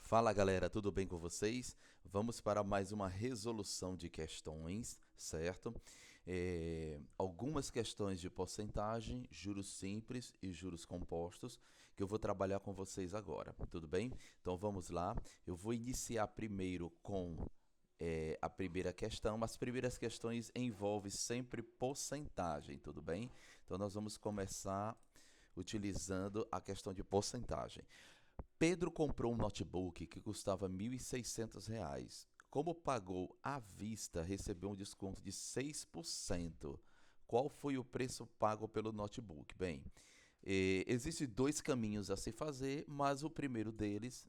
Fala galera, tudo bem com vocês? Vamos para mais uma resolução de questões, certo? Algumas questões de porcentagem, juros simples e juros compostos que eu vou trabalhar com vocês agora, tudo bem? Então vamos lá, eu vou iniciar primeiro com a primeira questão. As primeiras questões envolvem sempre porcentagem, tudo bem? Então nós vamos começar utilizando a questão de porcentagem. Pedro comprou um notebook que custava R$ 1.600. Como pagou à vista, recebeu um desconto de 6%. Qual foi o preço pago pelo notebook? Bem, existem dois caminhos a se fazer, mas o primeiro deles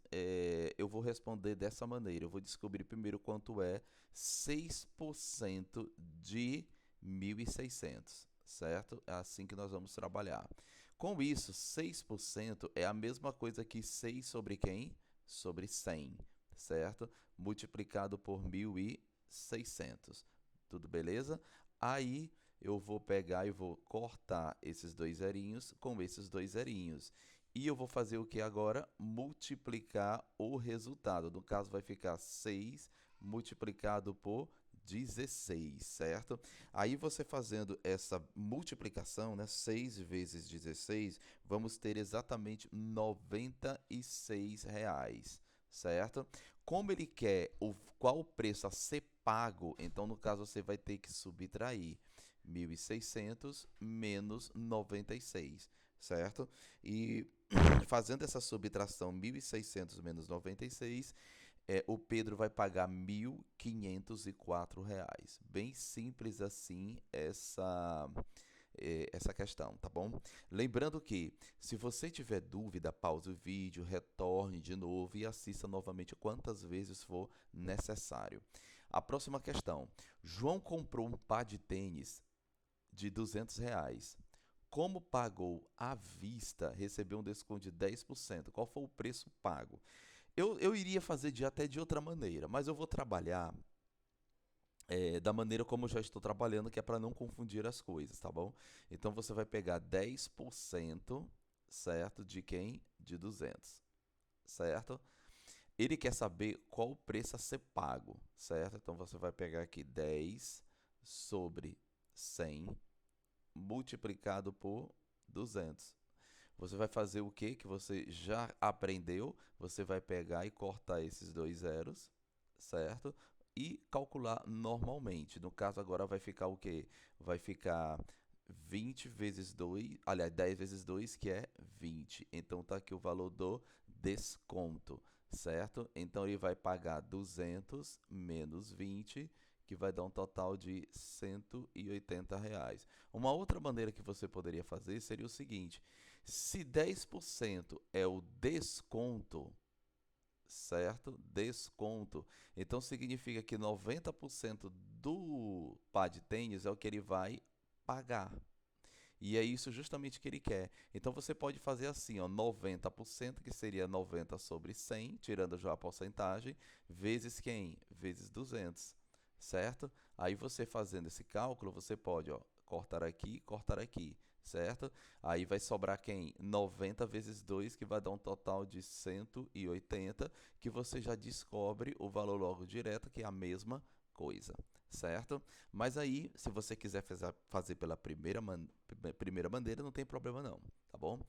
eu vou responder dessa maneira. Eu vou descobrir primeiro quanto é 6% de 1.600, certo? É assim que nós vamos trabalhar. Com isso, 6% é a mesma coisa que 6 sobre quem? Sobre 100, certo? Multiplicado por 1.600. Tudo beleza? Aí eu vou pegar e vou cortar esses dois zerinhos com esses dois zerinhos. E eu vou fazer o que agora? Multiplicar o resultado. No caso, vai ficar 6 multiplicado por 16, certo? Aí você fazendo essa multiplicação, né, 6 vezes 16, vamos ter exatamente R$ 96, certo? Como ele quer qual o preço a ser pago, então no caso você vai ter que subtrair 1.600 menos 96, certo? E fazendo essa subtração 1.600 menos 96, o Pedro vai pagar R$ 1.504. Bem simples assim essa questão, tá bom? Lembrando que, se você tiver dúvida, pause o vídeo, retorne de novo e assista novamente quantas vezes for necessário. A próxima questão. João comprou um par de tênis de R$ 200. Como pagou à vista, recebeu um desconto de 10%. Qual foi o preço pago? Eu iria fazer até de outra maneira, mas eu vou trabalhar da maneira como eu já estou trabalhando, que é para não confundir as coisas, tá bom? Então você vai pegar 10%, certo? De quem? De 200, certo? Ele quer saber qual o preço a ser pago, certo? Então você vai pegar aqui 10 sobre 100 multiplicado por 200. Você vai fazer o que você já aprendeu? Você vai pegar e cortar esses dois zeros, certo? E calcular normalmente. No caso agora vai ficar o quê? Vai ficar 20 vezes 2, aliás, 10 vezes 2, que é 20. Então tá aqui o valor do desconto, certo? Então ele vai pagar 200 menos 20, que vai dar um total de R$ 180. Uma outra maneira que você poderia fazer seria o seguinte: se 10% é o desconto, certo? Desconto. Então significa que 90% do par de tênis é o que ele vai pagar. E é isso justamente que ele quer. Então você pode fazer assim, ó, 90%, que seria 90 sobre 100, tirando já a porcentagem, vezes quem? Vezes 200, certo? Aí você fazendo esse cálculo, você pode, ó, cortar aqui, certo? Aí vai sobrar quem? 90 vezes 2, que vai dar um total de 180, que você já descobre o valor logo direto, que é a mesma coisa, certo? Mas aí, se você quiser fazer pela primeira maneira, não tem problema não, tá bom?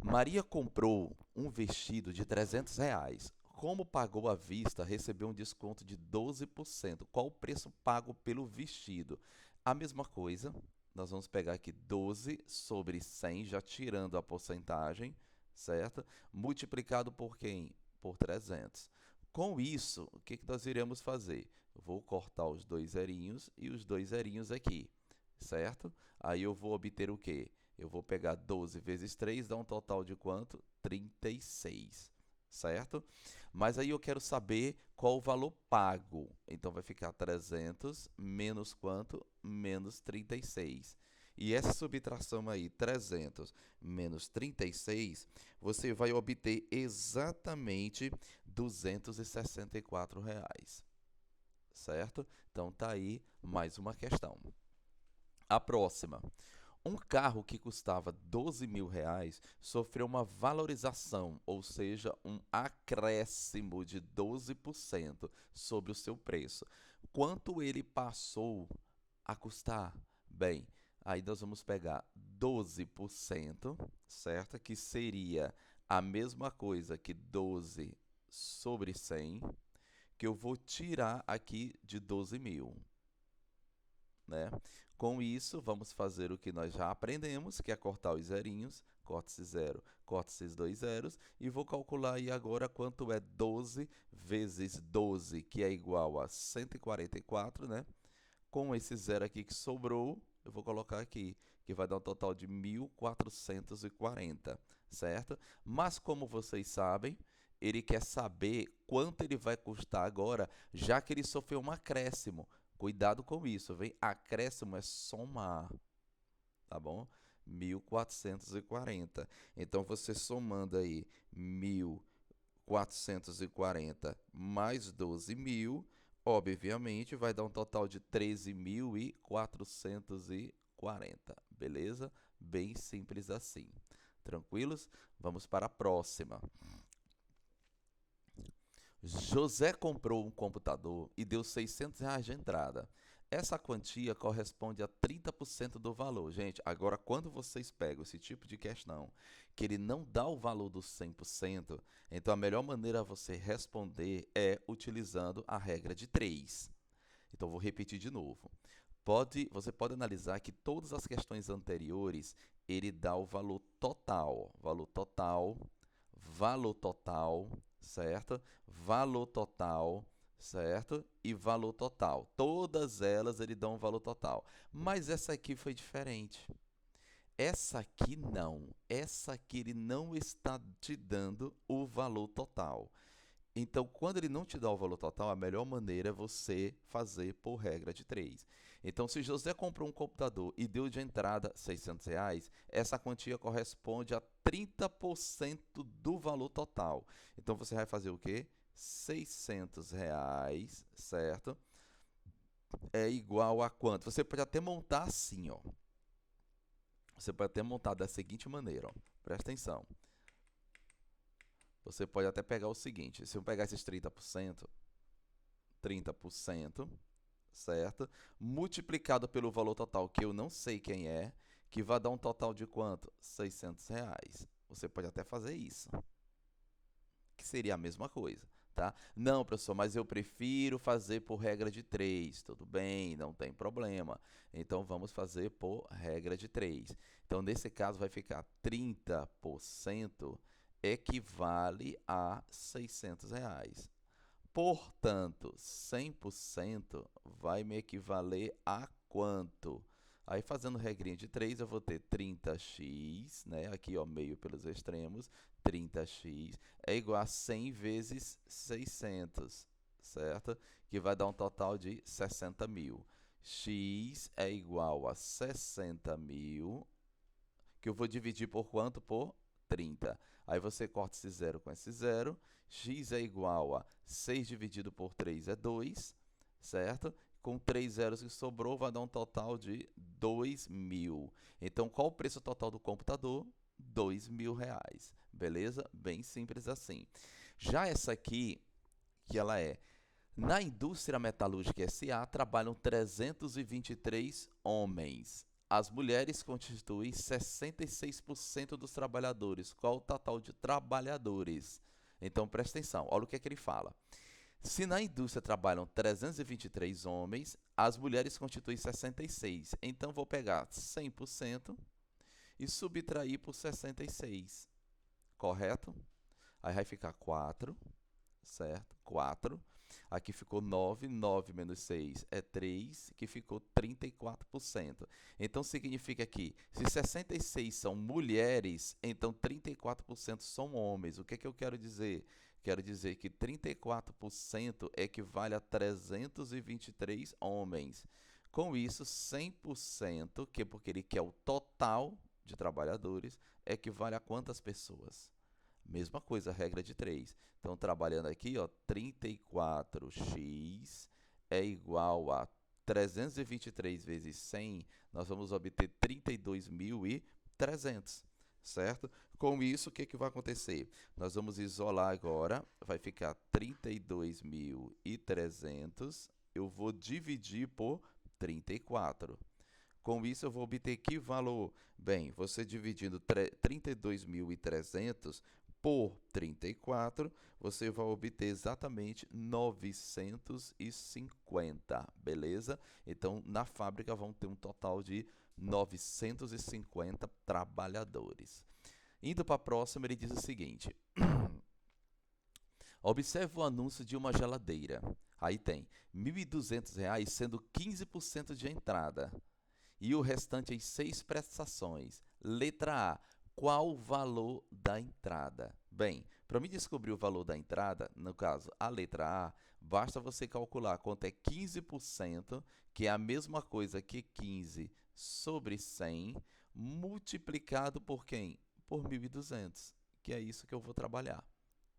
Maria comprou um vestido de R$ 300. Como pagou à vista, recebeu um desconto de 12%. Qual o preço pago pelo vestido? A mesma coisa, nós vamos pegar aqui 12 sobre 100, já tirando a porcentagem, certo? Multiplicado por quem? Por 300. Com isso, o que nós iremos fazer? Vou cortar os dois zerinhos e os dois zerinhos aqui, certo? Aí eu vou obter o quê? Eu vou pegar 12 vezes 3, dá um total de quanto? 36, certo? Mas aí eu quero saber qual o valor pago. Então vai ficar 300 menos quanto? Menos 36. E essa subtração aí, 300 menos 36, você vai obter exatamente R$ 264, certo? Então tá aí mais uma questão. A próxima. Um carro que custava R$ 12.000 sofreu uma valorização, ou seja, um acréscimo de 12% sobre o seu preço. Quanto ele passou a custar? Bem, aí nós vamos pegar 12%, certo? Que seria a mesma coisa que 12 sobre 100, que eu vou tirar aqui de 12.000, né? Com isso, vamos fazer o que nós já aprendemos, que é cortar os zerinhos. Corta esse zero, corta esses dois zeros, e vou calcular aí agora quanto é 12 vezes 12, que é igual a 144, né? Com esse zero aqui que sobrou, eu vou colocar aqui, que vai dar um total de 1.440, certo? Mas como vocês sabem, ele quer saber quanto ele vai custar agora, já que ele sofreu um acréscimo. Cuidado com isso, vem? Acréscimo é somar, tá bom? 1.440. Então, você somando aí 1.440 mais 12.000, obviamente, vai dar um total de 13.440, beleza? Bem simples assim. Tranquilos? Vamos para a próxima. José comprou um computador e deu R$ 600 de entrada. Essa quantia corresponde a 30% do valor. Gente, agora quando vocês pegam esse tipo de questão, que ele não dá o valor dos 100%, então a melhor maneira de você responder é utilizando a regra de 3. Então, vou repetir de novo. Você pode analisar que todas as questões anteriores, ele dá o valor total, valor total, certo? Valor total, certo? E valor total. Todas elas ele dá um valor total. Mas essa aqui foi diferente. Essa aqui não. Essa aqui ele não está te dando o valor total. Então, quando ele não te dá o valor total, a melhor maneira é você fazer por regra de 3. Então, se José comprou um computador e deu de entrada R$ 600, essa quantia corresponde a 30% do valor total. Então, você vai fazer o quê? R$ 600, certo? É igual a quanto? Você pode até montar assim, ó. Você pode até montar da seguinte maneira, ó. Presta atenção. Você pode até pegar o seguinte, se eu pegar esses 30%, certo? Multiplicado pelo valor total, que eu não sei quem é, que vai dar um total de quanto? R$ 600. Você pode até fazer isso, que seria a mesma coisa, tá? Não, professor, mas eu prefiro fazer por regra de 3. Tudo bem, não tem problema. Então, vamos fazer por regra de 3. Então, nesse caso, vai ficar 30% equivale a R$ 600. Portanto, 100% vai me equivaler a quanto? Aí, fazendo regrinha de 3, eu vou ter 30x, né? Aqui, ó, meio pelos extremos, 30x é igual a 100 vezes 600, certo? Que vai dar um total de 60.000. X é igual a 60.000, que eu vou dividir por quanto? Por 30. Aí você corta esse zero com esse zero. X é igual a 6 dividido por 3 é 2, certo? Com 3 zeros que sobrou, vai dar um total de 2.000. Então, qual o preço total do computador? R$ 2.000. Beleza? Bem simples assim. Já essa aqui, que ela é: na indústria metalúrgica SA, trabalham 323 homens. As mulheres constituem 66% dos trabalhadores. Qual o total de trabalhadores? Então, presta atenção, olha o que é que ele fala. Se na indústria trabalham 323 homens, as mulheres constituem 66. Então, vou pegar 100% e subtrair por 66. Correto? Aí vai ficar 4, certo? 4. Aqui ficou 9, 9 menos 6 é 3, que ficou 34%. Então, significa que se 66 são mulheres, então 34% são homens. O que é que eu quero dizer? Quero dizer que 34% equivale a 323 homens. Com isso, 100%, que é porque ele quer o total de trabalhadores, equivale a quantas pessoas? Mesma coisa, regra de 3. Então, trabalhando aqui, ó, 34x é igual a 323 vezes 100, nós vamos obter 32.300, certo? Com isso, o que vai acontecer? Nós vamos isolar agora, vai ficar 32.300, eu vou dividir por 34. Com isso, eu vou obter que valor? Bem, você dividindo 32.300 por 34, você vai obter exatamente 950, beleza? Então, na fábrica vão ter um total de 950 trabalhadores. Indo para a próxima, ele diz o seguinte: observe o anúncio de uma geladeira. Aí tem R$ 1.200, sendo 15% de entrada. E o restante em 6 prestações. Letra A. Qual o valor da entrada? Bem, para me descobrir o valor da entrada, no caso, a letra A, basta você calcular quanto é 15%, que é a mesma coisa que 15 sobre 100, multiplicado por quem? Por 1.200, que é isso que eu vou trabalhar,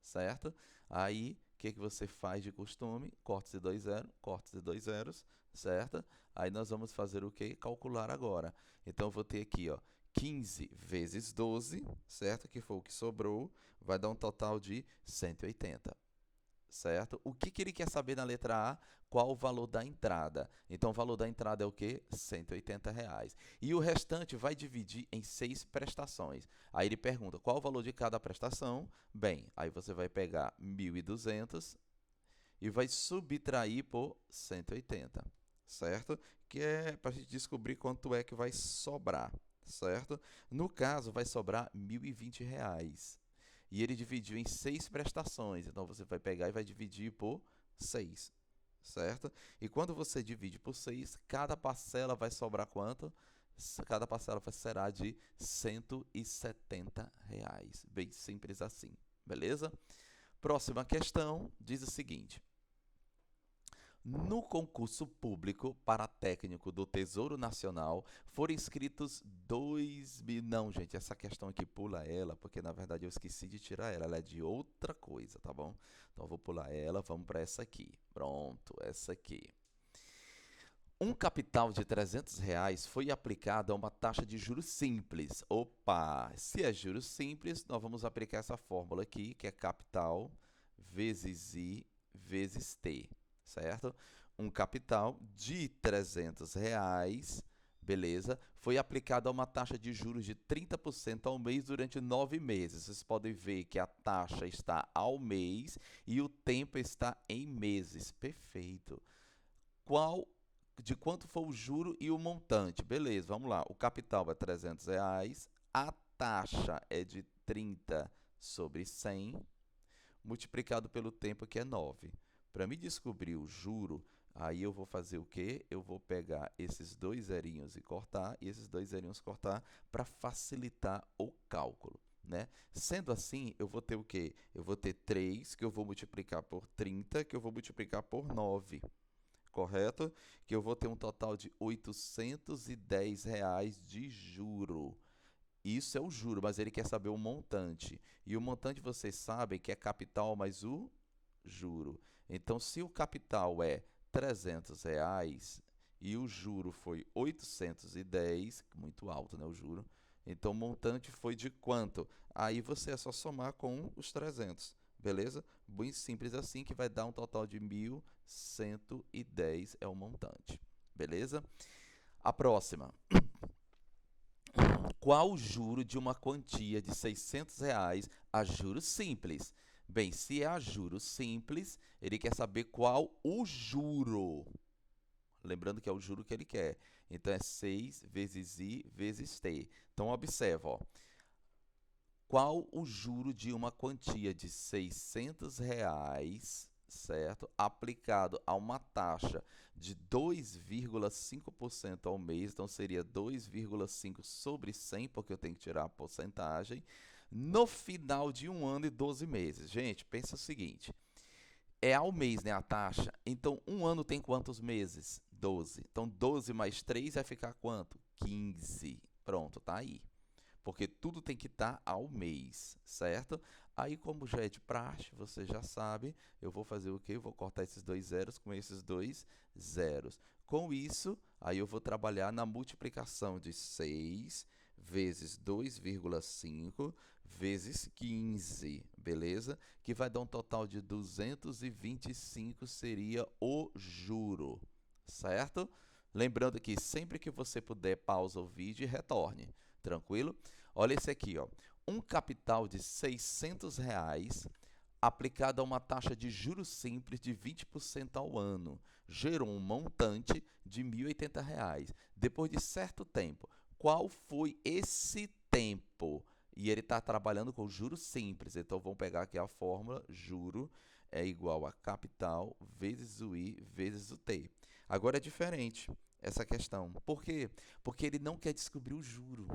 certo? Aí, o que você faz de costume? Cortes de 2 zeros, cortes de 2 zeros, certo? Aí nós vamos fazer o quê? Calcular agora. Então, eu vou ter aqui, ó, 15 vezes 12, certo? Que foi o que sobrou, vai dar um total de 180, certo? O que ele quer saber na letra A? Qual o valor da entrada? Então, o valor da entrada é o quê? R$ 180. E o restante vai dividir em 6 prestações. Aí ele pergunta, qual o valor de cada prestação? Bem, aí você vai pegar 1.200 e vai subtrair por 180, certo? Que é para a gente descobrir quanto é que vai sobrar, certo? No caso, vai sobrar R$ 1.020. E ele dividiu em 6 prestações. Então, você vai pegar e vai dividir por 6, certo? E quando você divide por 6, cada parcela vai sobrar quanto? Cada parcela será de R$ 170. Bem simples assim, beleza? Próxima questão diz o seguinte: no concurso público para técnico do Tesouro Nacional, foram inscritos 2.000... Não, gente, essa questão aqui pula ela, porque na verdade eu esqueci de tirar ela. Ela é de outra coisa, tá bom? Então eu vou pular ela, vamos para essa aqui. Pronto, essa aqui. Um capital de R$ 300 foi aplicado a uma taxa de juros simples. Opa! Se é juros simples, nós vamos aplicar essa fórmula aqui, que é capital vezes I vezes T, certo? Um capital de R$ 300, beleza? Foi aplicado a uma taxa de juros de 30% ao mês durante 9 meses. Vocês podem ver que a taxa está ao mês e o tempo está em meses. Perfeito. De quanto foi o juro e o montante? Beleza, vamos lá. O capital é R$ 300, a taxa é de 30 sobre 100, multiplicado pelo tempo, que é 9. Para me descobrir o juro, aí eu vou fazer o quê? Eu vou pegar esses 2 zerinhos e cortar, e esses 2 zerinhos cortar para facilitar o cálculo, né? Sendo assim, eu vou ter o quê? Eu vou ter 3, que eu vou multiplicar por 30, que eu vou multiplicar por 9. Correto? Que eu vou ter um total de R$ 810 de juro. Isso é o juro, mas ele quer saber o montante. E o montante, vocês sabem que é capital mais o juro. Então, se o capital é R$ 300 e o juro foi 810, muito alto, né, o juro. Então, o montante foi de quanto? Aí você é só somar com os 300. Beleza? Bem simples assim, que vai dar um total de 1.110 é o montante. Beleza? A próxima. Qual o juro de uma quantia de R$ 600 a juros simples? Bem, se é a juros simples, ele quer saber qual o juro. Lembrando que é o juro que ele quer. Então, é 6 vezes I vezes T. Então, observa, ó. Qual o juro de uma quantia de R$ 600, certo? Aplicado a uma taxa de 2,5% ao mês, então seria 2,5 sobre 100, porque eu tenho que tirar a porcentagem, no final de 1 ano e 12 meses. Gente, pensa o seguinte, é ao mês, né, a taxa, então 1 ano tem quantos meses? 12. Então 12 mais 3 vai ficar quanto? 15. Pronto, tá aí. porque tudo tem que estar ao mês, certo? Aí, como já é de praxe, você já sabe, eu vou fazer o quê? Eu vou cortar esses dois zeros com esses dois zeros. Com isso, aí eu vou trabalhar na multiplicação de 6 vezes 2,5 vezes 15, beleza? Que vai dar um total de 225, seria o juro, certo? Lembrando que sempre que você puder, pausa o vídeo e retorne, tranquilo? Olha esse aqui, ó. Um capital de R$ 600 aplicado a uma taxa de juros simples de 20% ao ano, gerou um montante de R$ 1.080. Depois de certo tempo, qual foi esse tempo? E ele está trabalhando com juros simples, então vamos pegar aqui a fórmula: juro é igual a capital vezes o I vezes o T. Agora é diferente essa questão. Por quê? Porque ele não quer descobrir o juro.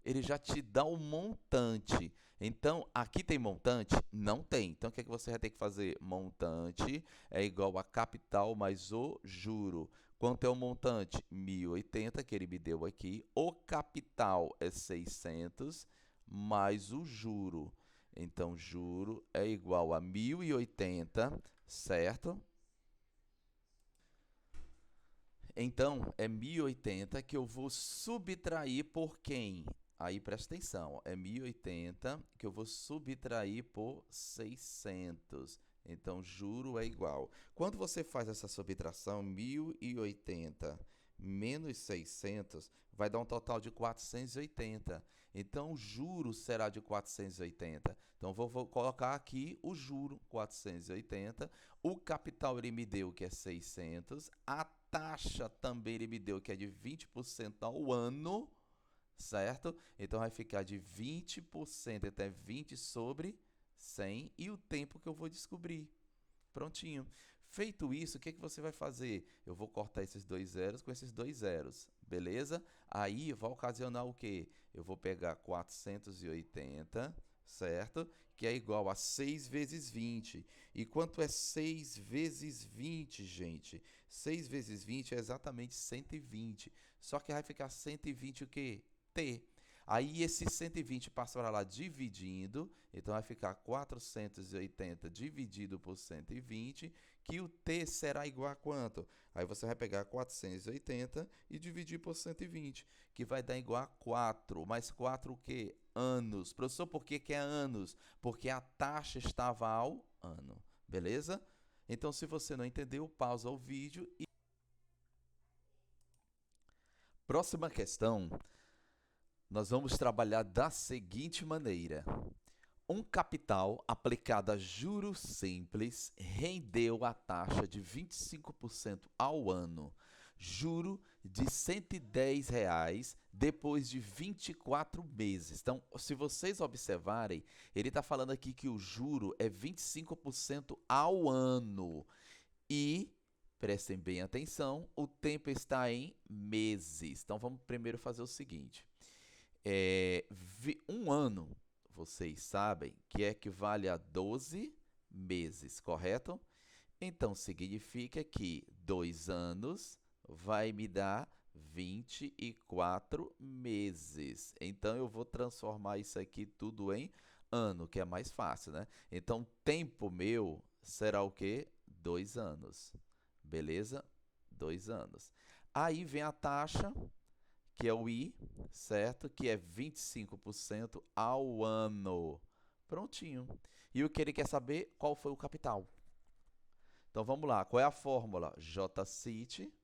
Ele já te dá o montante. Então, aqui tem montante? Não tem. Então, o que é que você vai ter que fazer? Montante é igual a capital mais o juro. Quanto é o montante? 1.080, que ele me deu aqui. O capital é 600 mais o juro. Então, juro é igual a 1.080, certo? Então, é 1.080 que eu vou subtrair por quem? Aí, presta atenção, é 1.080 que eu vou subtrair por 600. Então, juro é igual. Quando você faz essa subtração, 1.080 menos 600 vai dar um total de 480. Então, o juro será de 480. Então, vou colocar aqui o juro, 480. O capital ele me deu que é 600. A taxa também ele me deu que é de 20% ao ano, certo? Então, vai ficar de 20% até 20 sobre 100 e o tempo que eu vou descobrir. Prontinho. Feito isso, o que, que você vai fazer? Eu vou cortar esses dois zeros com esses dois zeros, beleza? Aí vai ocasionar o quê? Eu vou pegar 480, certo? Que é igual a 6 vezes 20. E quanto é 6 vezes 20, gente? 6 vezes 20 é exatamente 120. Só que vai ficar 120 o quê? T. Aí esse 120 passa para lá dividindo, então vai ficar 480 dividido por 120, que o T será igual a quanto? Aí você vai pegar 480 e dividir por 120, que vai dar igual a 4. Mais 4 o quê? Anos. Professor, por que que é anos? Porque a taxa estava ao ano, beleza? Então, se você não entendeu, pausa o vídeo e... Próxima questão. Nós vamos trabalhar da seguinte maneira. Um capital aplicado a juros simples rendeu a taxa de 25% ao ano. Juro de R$ 110 depois de 24 meses. Então, se vocês observarem, ele está falando aqui que o juro é 25% ao ano. E, prestem bem atenção, o tempo está em meses. Então, vamos primeiro fazer o seguinte. Um ano, vocês sabem que equivale a 12 meses, correto? Então, significa que 2 anos vai me dar 24 meses. Então, eu vou transformar isso aqui tudo em ano, que é mais fácil, né? Então, tempo meu será o quê? 2 anos. Beleza? 2 anos. Aí vem a taxa, que é o I, certo? Que é 25% ao ano. Prontinho. E o que ele quer saber? Qual foi o capital? Então, vamos lá. Qual é a fórmula? JCIT,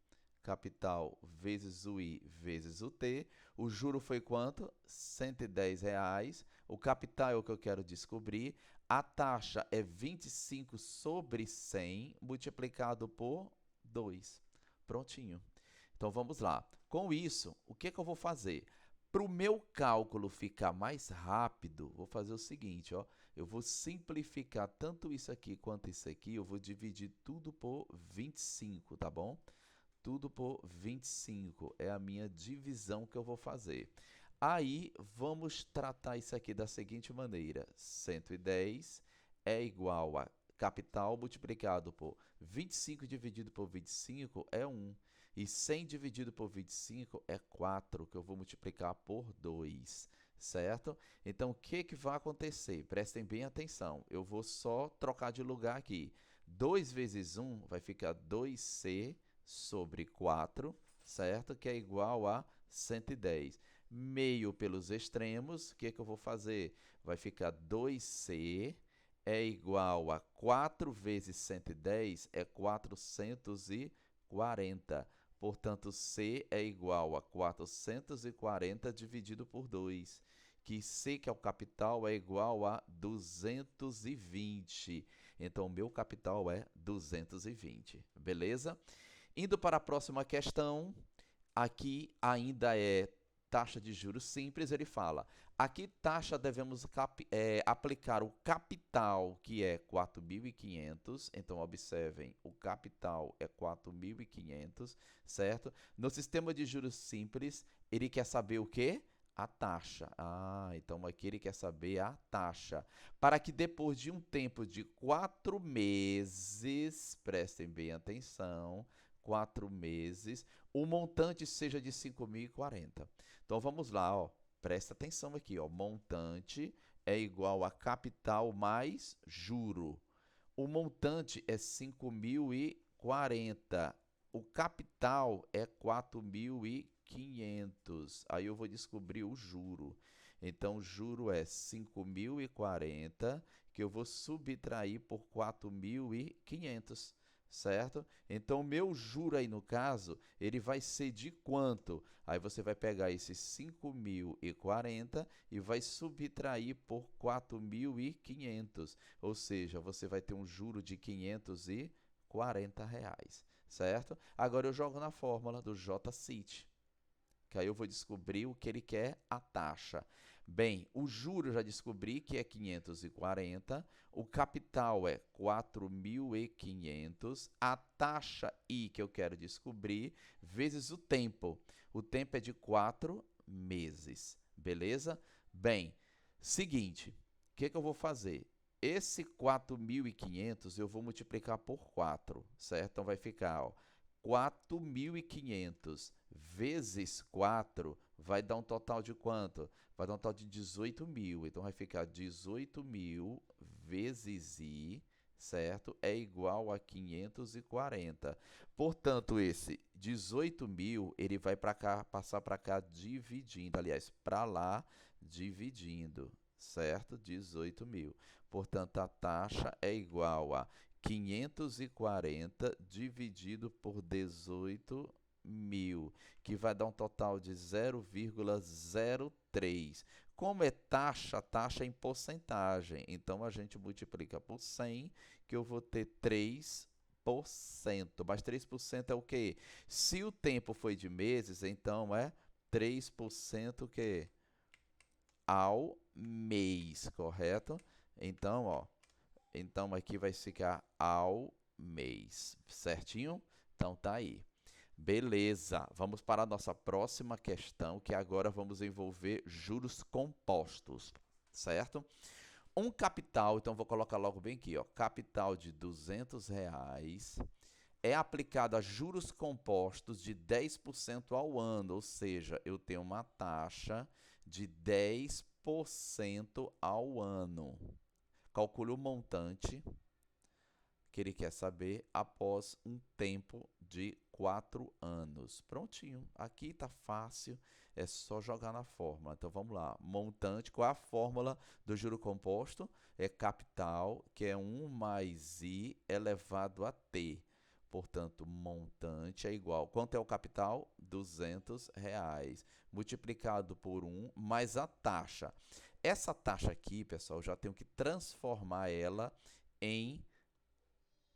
capital vezes o I vezes o T. O juro foi quanto? R$ 110. O capital é o que eu quero descobrir. A taxa é 25 sobre 100 multiplicado por 2. Prontinho. Então, vamos lá. Com isso, o que eu vou fazer? Para o meu cálculo ficar mais rápido, vou fazer o seguinte, ó. Eu vou simplificar tanto isso aqui quanto isso aqui. Eu vou dividir tudo por 25, tá bom? Tudo por 25 é a minha divisão que eu vou fazer. Aí, vamos tratar isso aqui da seguinte maneira. 110 é igual a capital multiplicado por 25 dividido por 25 é 1. E 100 dividido por 25 é 4, que eu vou multiplicar por 2, certo? Então, o que que vai acontecer? Prestem bem atenção. Eu vou só trocar de lugar aqui. 2 vezes 1 vai ficar 2c sobre 4, certo? Que é igual a 110. Meio pelos extremos, o que que eu vou fazer? Vai ficar 2c é igual a 4 vezes 110 é 440. Portanto, C é igual a 440 dividido por 2, que C, que é o capital, é igual a 220. Então, o meu capital é 220, beleza? Indo para a próxima questão, aqui ainda é taxa de juros simples, ele fala, aqui taxa devemos aplicar o capital, que é 4.500, então observem, o capital é 4.500, certo? No sistema de juros simples, ele quer saber o quê? A taxa. Então aqui ele quer saber a taxa. Para que depois de um tempo de 4 meses, prestem bem atenção, 4 meses, o montante seja de 5.040. Então vamos lá, ó. Presta atenção aqui, ó. Montante é igual a capital mais juro. O montante é 5.040. O capital é 4.500. Aí eu vou descobrir o juro. Então, o juro é 5.040, que eu vou subtrair por 4.500, certo? Então, o meu juro aí, no caso, ele vai ser de quanto? Aí você vai pegar esses 5.040 e vai subtrair por 4.500, ou seja, você vai ter um juro de R$ 540, certo? Agora eu jogo na fórmula do J-CIT, que aí eu vou descobrir o que ele quer, a taxa. Bem, o juro eu já descobri que é 540, o capital é 4.500, a taxa I que eu quero descobrir, vezes o tempo. O tempo é de 4 meses, beleza? Bem, seguinte, o que eu vou fazer? Esse 4.500 eu vou multiplicar por 4, certo? Então vai ficar, ó, 4.500 vezes 4 vai dar um total de quanto? Vai dar um total de 18.000. Então, vai ficar 18.000 vezes I, certo? É igual a 540. Portanto, esse 18.000, ele vai para cá, passar para cá dividindo. Aliás, para lá, dividindo, certo? 18.000. Portanto, a taxa é igual a 540 dividido por 18.000, que vai dar um total de 0,03. Como é taxa, taxa é em porcentagem. Então, a gente multiplica por 100, que eu vou ter 3%. Mas 3% é o quê? Se o tempo foi de meses, então é 3% o quê? Ao mês, correto? Então, ó, então, aqui vai ficar ao mês, certinho? Então, tá aí. Beleza, vamos para a nossa próxima questão, que agora vamos envolver juros compostos, certo? Um capital, então vou colocar logo bem aqui, ó, capital de R$ 200 é aplicado a juros compostos de 10% ao ano, ou seja, eu tenho uma taxa de 10% ao ano. Calcule o montante que ele quer saber após um tempo de 4 anos. Prontinho, aqui está fácil, é só jogar na fórmula. Então vamos lá, montante, qual é a fórmula do juro composto? É capital, que é 1 mais I elevado a T. Portanto, montante é igual. Quanto é o capital? R$ 200, multiplicado por 1, mais a taxa. Essa taxa aqui, pessoal, eu já tenho que transformar ela em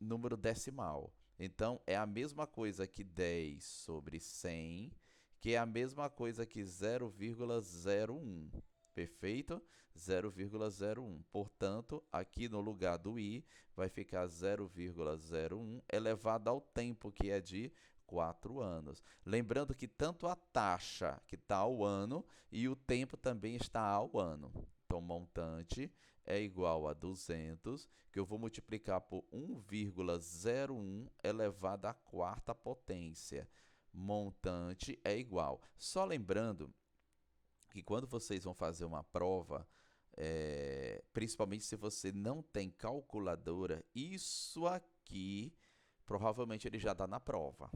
número decimal. Então, é a mesma coisa que 10 sobre 100, que é a mesma coisa que 0,01. Perfeito? 0,01. Portanto, aqui no lugar do i, vai ficar 0,01 elevado ao tempo, que é de 4 anos. Lembrando que tanto a taxa, que está ao ano, e o tempo também está ao ano. Então, montante é igual a 200, que eu vou multiplicar por 1,01 elevado à quarta potência. Montante é igual. Só lembrando que quando vocês vão fazer uma prova, principalmente se você não tem calculadora, isso aqui provavelmente ele já dá na prova,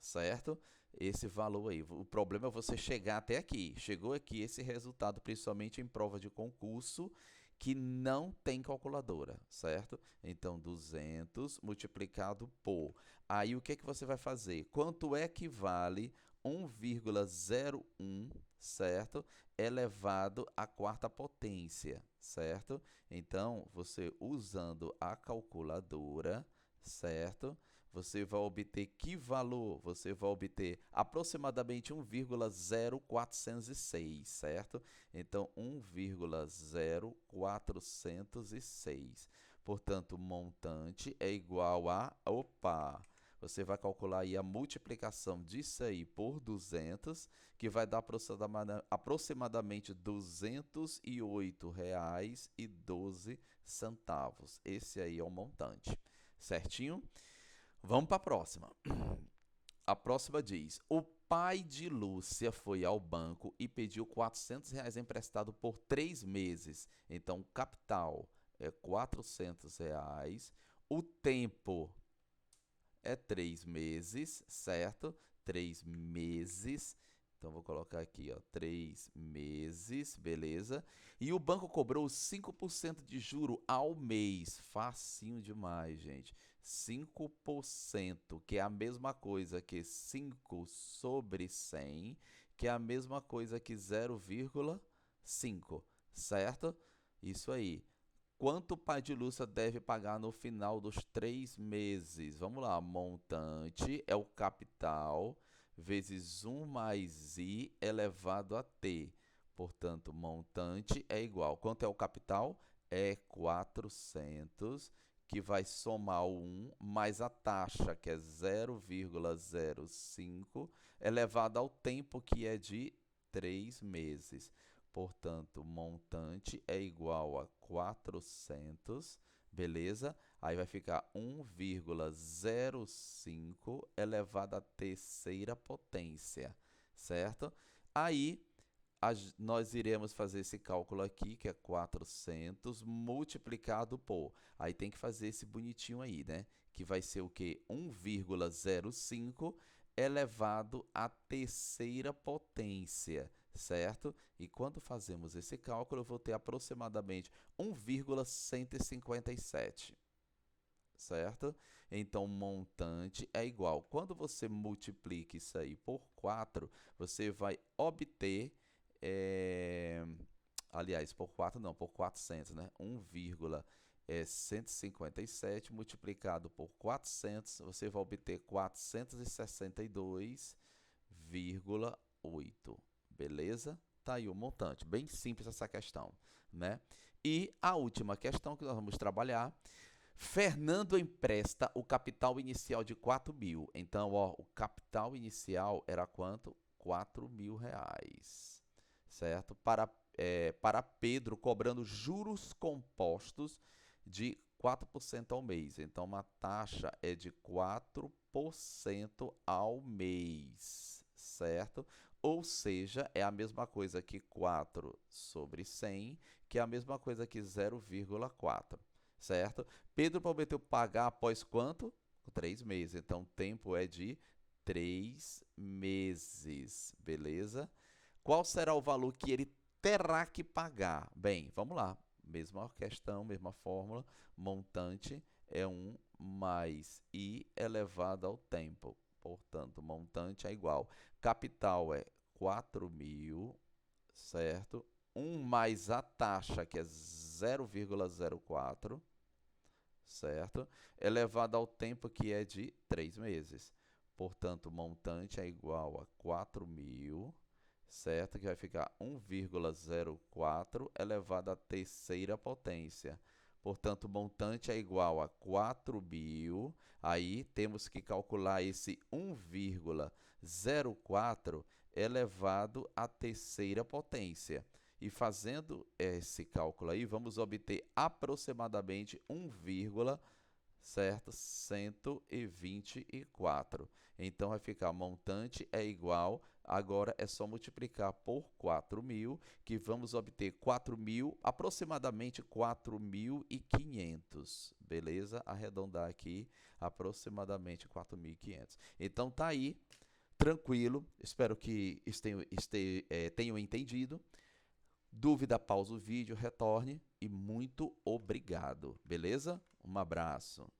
certo? Esse valor aí. O problema é você chegar até aqui. Chegou aqui esse resultado, principalmente em prova de concurso, que não tem calculadora, certo? Então, 200 multiplicado por. Aí, o que é que você vai fazer? Quanto é que vale 1,01, certo? Elevado à quarta potência, certo? Então, você usando a calculadora, certo? Você vai obter que valor? Você vai obter aproximadamente 1,0406, certo? Então, 1,0406. Portanto, o montante é igual a... Opa! Você vai calcular aí a multiplicação disso aí por 200, que vai dar aproximadamente R$ 208,12. Esse aí é o montante, certinho? Vamos para a próxima. A próxima diz: o pai de Lúcia foi ao banco e pediu R$ 400 emprestado por 3 meses. Então, o capital é R$ 400. O tempo é 3 meses, certo? 3 meses. Então, vou colocar aqui, ó, 3 meses, beleza? E o banco cobrou 5% de juro ao mês. Facinho demais, gente. 5%, que é a mesma coisa que 5 sobre 100, que é a mesma coisa que 0,5, certo? Isso aí. Quanto o pai de Lúcia deve pagar no final dos 3 meses? Vamos lá, montante é o capital vezes 1 mais I elevado a T. Portanto, montante é igual. Quanto é o capital? É 400, que vai somar o 1 mais a taxa, que é 0,05, elevado ao tempo, que é de 3 meses. Portanto, montante é igual a 400, beleza? Aí vai ficar 1,05 elevado à terceira potência, certo? Aí, nós iremos fazer esse cálculo aqui, que é 400 multiplicado por. Aí tem que fazer esse bonitinho aí, né? Que vai ser o quê? 1,05 elevado à terceira potência, certo? E quando fazemos esse cálculo, eu vou ter aproximadamente 1,157, certo? Então, montante é igual. Quando você multiplica isso aí por 4, você vai obter... aliás, por 4 não, por 400, né? 1,157 multiplicado por 400, você vai obter 462,8, beleza? Tá aí o montante, bem simples essa questão, né? E a última questão que nós vamos trabalhar: Fernando empresta o capital inicial de 4 mil. Então, ó, o capital inicial era quanto? R$ 4.000, certo? Para Pedro, cobrando juros compostos de 4% ao mês. Então, uma taxa é de 4% ao mês, certo? Ou seja, é a mesma coisa que 4 sobre 100, que é a mesma coisa que 0,4, certo? Pedro prometeu pagar após quanto? 3 meses. Então, o tempo é de 3 meses, beleza? Qual será o valor que ele terá que pagar? Bem, vamos lá. Mesma questão, mesma fórmula. Montante é 1 mais I elevado ao tempo. Portanto, montante é igual. Capital é 4.000, certo? 1 mais a taxa, que é 0,04, certo? Elevado ao tempo, que é de 3 meses. Portanto, montante é igual a 4.000, certo? Que vai ficar 1,04 elevado à terceira potência. Portanto, o montante é igual a 4.000. Aí temos que calcular esse 1,04 elevado à terceira potência. E fazendo esse cálculo aí, vamos obter aproximadamente 1, certo? 124. Então, vai ficar montante é igual Agora é só multiplicar por 4.000, que vamos obter 4.000, aproximadamente 4.500, beleza? Arredondar aqui, aproximadamente 4.500. Então tá aí, tranquilo, espero que tenham entendido. Dúvida, pausa o vídeo, retorne e muito obrigado, beleza? Um abraço.